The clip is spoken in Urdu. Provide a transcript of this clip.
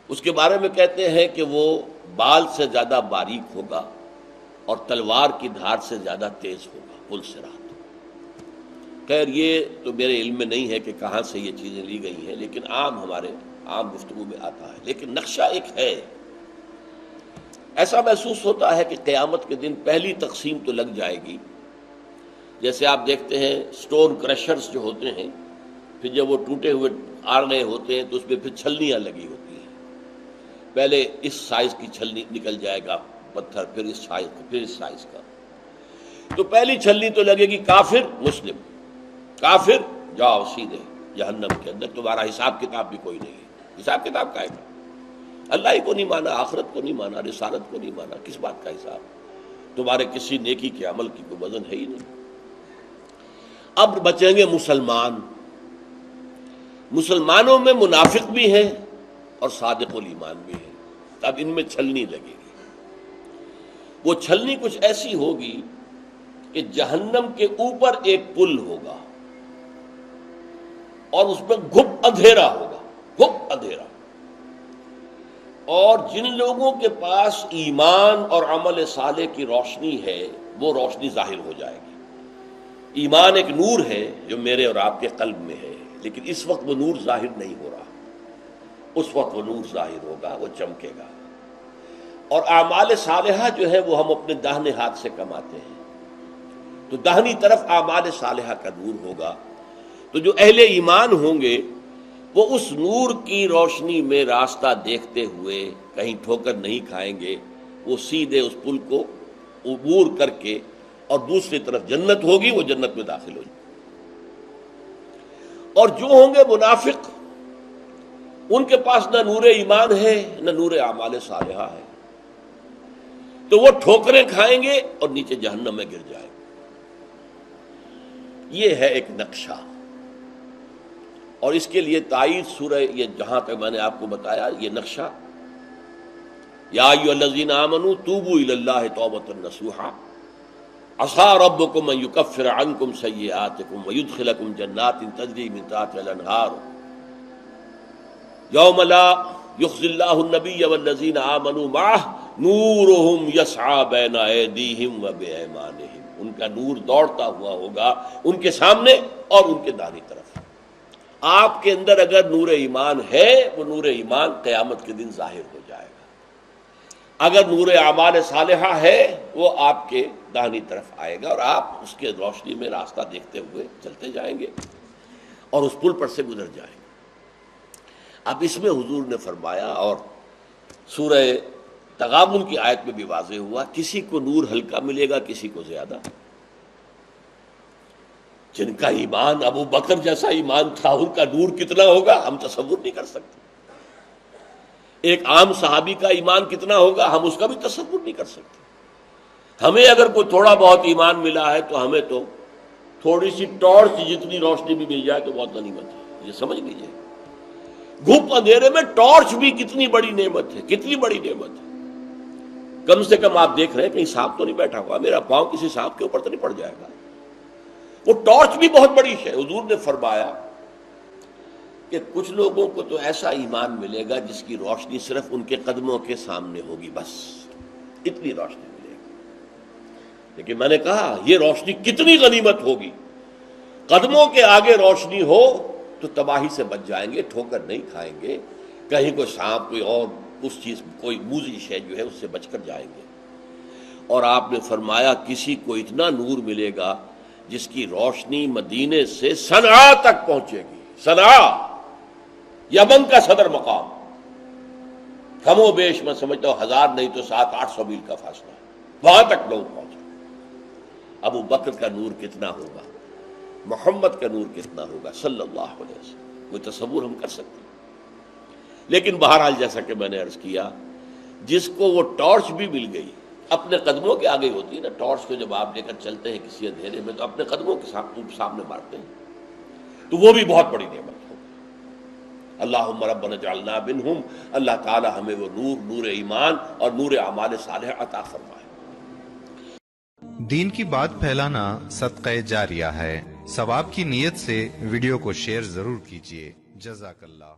اس کے بارے میں کہتے ہیں کہ وہ بال سے زیادہ باریک ہوگا اور تلوار کی دھار سے زیادہ تیز ہوگا، پل صراط۔ خیر یہ تو میرے علم میں نہیں ہے کہ کہاں سے یہ چیزیں لی گئی ہیں، لیکن ہمارے عام گفتگو میں آتا ہے۔ لیکن نقشہ ایک ہے، ایسا محسوس ہوتا ہے کہ قیامت کے دن پہلی تقسیم تو لگ جائے گی۔ جیسے آپ دیکھتے ہیں سٹون کرشرز جو ہوتے ہیں، پھر جب وہ ٹوٹے ہوئے آ رہے ہوتے ہیں تو اس میں پھر چھلنیاں لگی ہوتی ہیں۔ پہلے اس سائز کی چھلنی نکل جائے گا پتھر، پھر اس سائز کا، پھر اس سائز کا۔ تو پہلی چھلنی تو لگے گی کافر مسلم، کافر جاؤ سیدھے جہنم کے اندر، تمہارا حساب کتاب بھی کوئی نہیں ہے۔ حساب کتاب کا ہے، اللہ ہی کو نہیں مانا، آخرت کو نہیں مانا، رسالت کو نہیں مانا، کس بات کا حساب؟ تمہارے کسی نیکی کے عمل کی کوئی وزن ہے ہی نہیں۔ اب بچیں گے مسلمان۔ مسلمانوں میں منافق بھی ہیں اور صادق الایمان بھی ہیں۔ اب ان میں چھلنی لگے گی۔ وہ چھلنی کچھ ایسی ہوگی کہ جہنم کے اوپر ایک پل ہوگا اور اس میں گھپ اندھیرا ہوگا، گھپ اندھیرا۔ اور جن لوگوں کے پاس ایمان اور عمل صالح کی روشنی ہے وہ روشنی ظاہر ہو جائے گی۔ ایمان ایک نور ہے جو میرے اور آپ کے قلب میں ہے، لیکن اس وقت وہ نور ظاہر نہیں ہو رہا، اس وقت وہ نور ظاہر ہوگا، وہ چمکے گا۔ اور اعمال صالحہ جو ہے وہ ہم اپنے داہنے ہاتھ سے کماتے ہیں، تو داہنی طرف اعمال صالحہ کا نور ہوگا۔ تو جو اہل ایمان ہوں گے وہ اس نور کی روشنی میں راستہ دیکھتے ہوئے کہیں ٹھوکر نہیں کھائیں گے، وہ سیدھے اس پل کو عبور کر کے اور دوسری طرف جنت ہوگی، وہ جنت میں داخل ہو جائے۔ اور جو ہوں گے منافق، ان کے پاس نہ نور ایمان ہے نہ نور اعمال صالحہ ہے، تو وہ ٹھوکریں کھائیں گے اور نیچے جہنم میں گر جائیں گے۔ یہ ہے ایک نقشہ، اور اس کے لیے تائید سورہ، یہ جہاں تک میں نے آپ کو بتایا یہ نقشہ، یا ایھا الذین آمنوا توبوا الی اللہ توبۃ نصوحا عسیٰ ربکم ان یکفر عنکم سیئاتکم ویدخلکم جنات تجری من تحتہا الانہار یوم لا یخزی اللہ النبی والذین آمنوا معہ نورہم یسعی بین ایدیہم وبایمانہم۔ ان کا نور دوڑتا ہوا ہوگا ان کے سامنے اور ان کے دائیں طرف۔ آپ کے اندر اگر نور ایمان ہے، وہ نور ایمان قیامت کے دن ظاہر ہو جائے گا۔ اگر نور اعمال صالحہ ہے وہ آپ کے داہنی طرف آئے گا اور آپ اس کے روشنی میں راستہ دیکھتے ہوئے چلتے جائیں گے اور اس پل پر سے گزر جائیں گے۔ اب اس میں حضور نے فرمایا، اور سورہ تغابن کی آیت میں بھی واضح ہوا، کسی کو نور ہلکا ملے گا، کسی کو زیادہ۔ جن کا ایمان ابو بکر جیسا ایمان تھا ان کا نور کتنا ہوگا ہم تصور نہیں کر سکتے۔ ایک عام صحابی کا ایمان کتنا ہوگا ہم اس کا بھی تصور نہیں کر سکتے۔ ہمیں اگر کوئی تھوڑا بہت ایمان ملا ہے تو ہمیں تو تھوڑی سی ٹارچ جتنی روشنی بھی مل جائے تو بہت غنیمت ہے، یہ سمجھ لیجیے۔ گھپ اندھیرے میں ٹارچ بھی کتنی بڑی نعمت ہے، کتنی بڑی نعمت ہے۔ کم سے کم آپ دیکھ رہے ہیں کہیں سانپ تو نہیں بیٹھا ہوا، میرا پاؤں کسی سانپ کے اوپر تو نہیں پڑ جائے گا۔ وہ ٹارچ بھی بہت بڑی ہے۔ حضور نے فرمایا کہ کچھ لوگوں کو تو ایسا ایمان ملے گا جس کی روشنی صرف ان کے قدموں کے سامنے ہوگی، بس اتنی روشنی ملے گی۔ لیکن میں نے کہا یہ روشنی کتنی غنیمت ہوگی۔ قدموں کے آگے روشنی ہو تو تباہی سے بچ جائیں گے، ٹھوکر نہیں کھائیں گے، کہیں کوئی سانپ کوئی اور اس چیز کوئی موذی شے جو ہے اس سے بچ کر جائیں گے۔ اور آپ نے فرمایا کسی کو اتنا نور ملے گا جس کی روشنی مدینے سے صنعاء تک پہنچے گی۔ صنعاء یمن کا صدر مقام، کم و بیش میں سمجھتا ہوں 1000 نہیں تو 700-800 میل کا فاصلہ ہے، وہاں تک لوگ پہنچے۔ ابو بکر کا نور کتنا ہوگا، محمد کا نور کتنا ہوگا صلی اللہ علیہ وسلم، کوئی تصور ہم کر سکتے ہیں؟ لیکن بہرحال جیسا کہ میں نے عرض کیا، جس کو وہ ٹارچ بھی مل گئی، اپنے قدموں کے آگے ہوتی ہے نا ٹارچ کو، جب آپ لے کر چلتے ہیں کسی اندھیرے میں تو اپنے قدموں کے سامنے مارتے ہیں، تو وہ بھی بہت بڑی نعمت ہوگی۔ اللہم ربنا اجعلنا منہم، اللہ تعالی ہمیں وہ نور ایمان اور نور اعمال صالحہ عطا فرمائے۔ دین کی بات پھیلانا صدقہ جاریہ ہے، ثواب کی نیت سے ویڈیو کو شیئر ضرور کیجیے۔ جزاک اللہ۔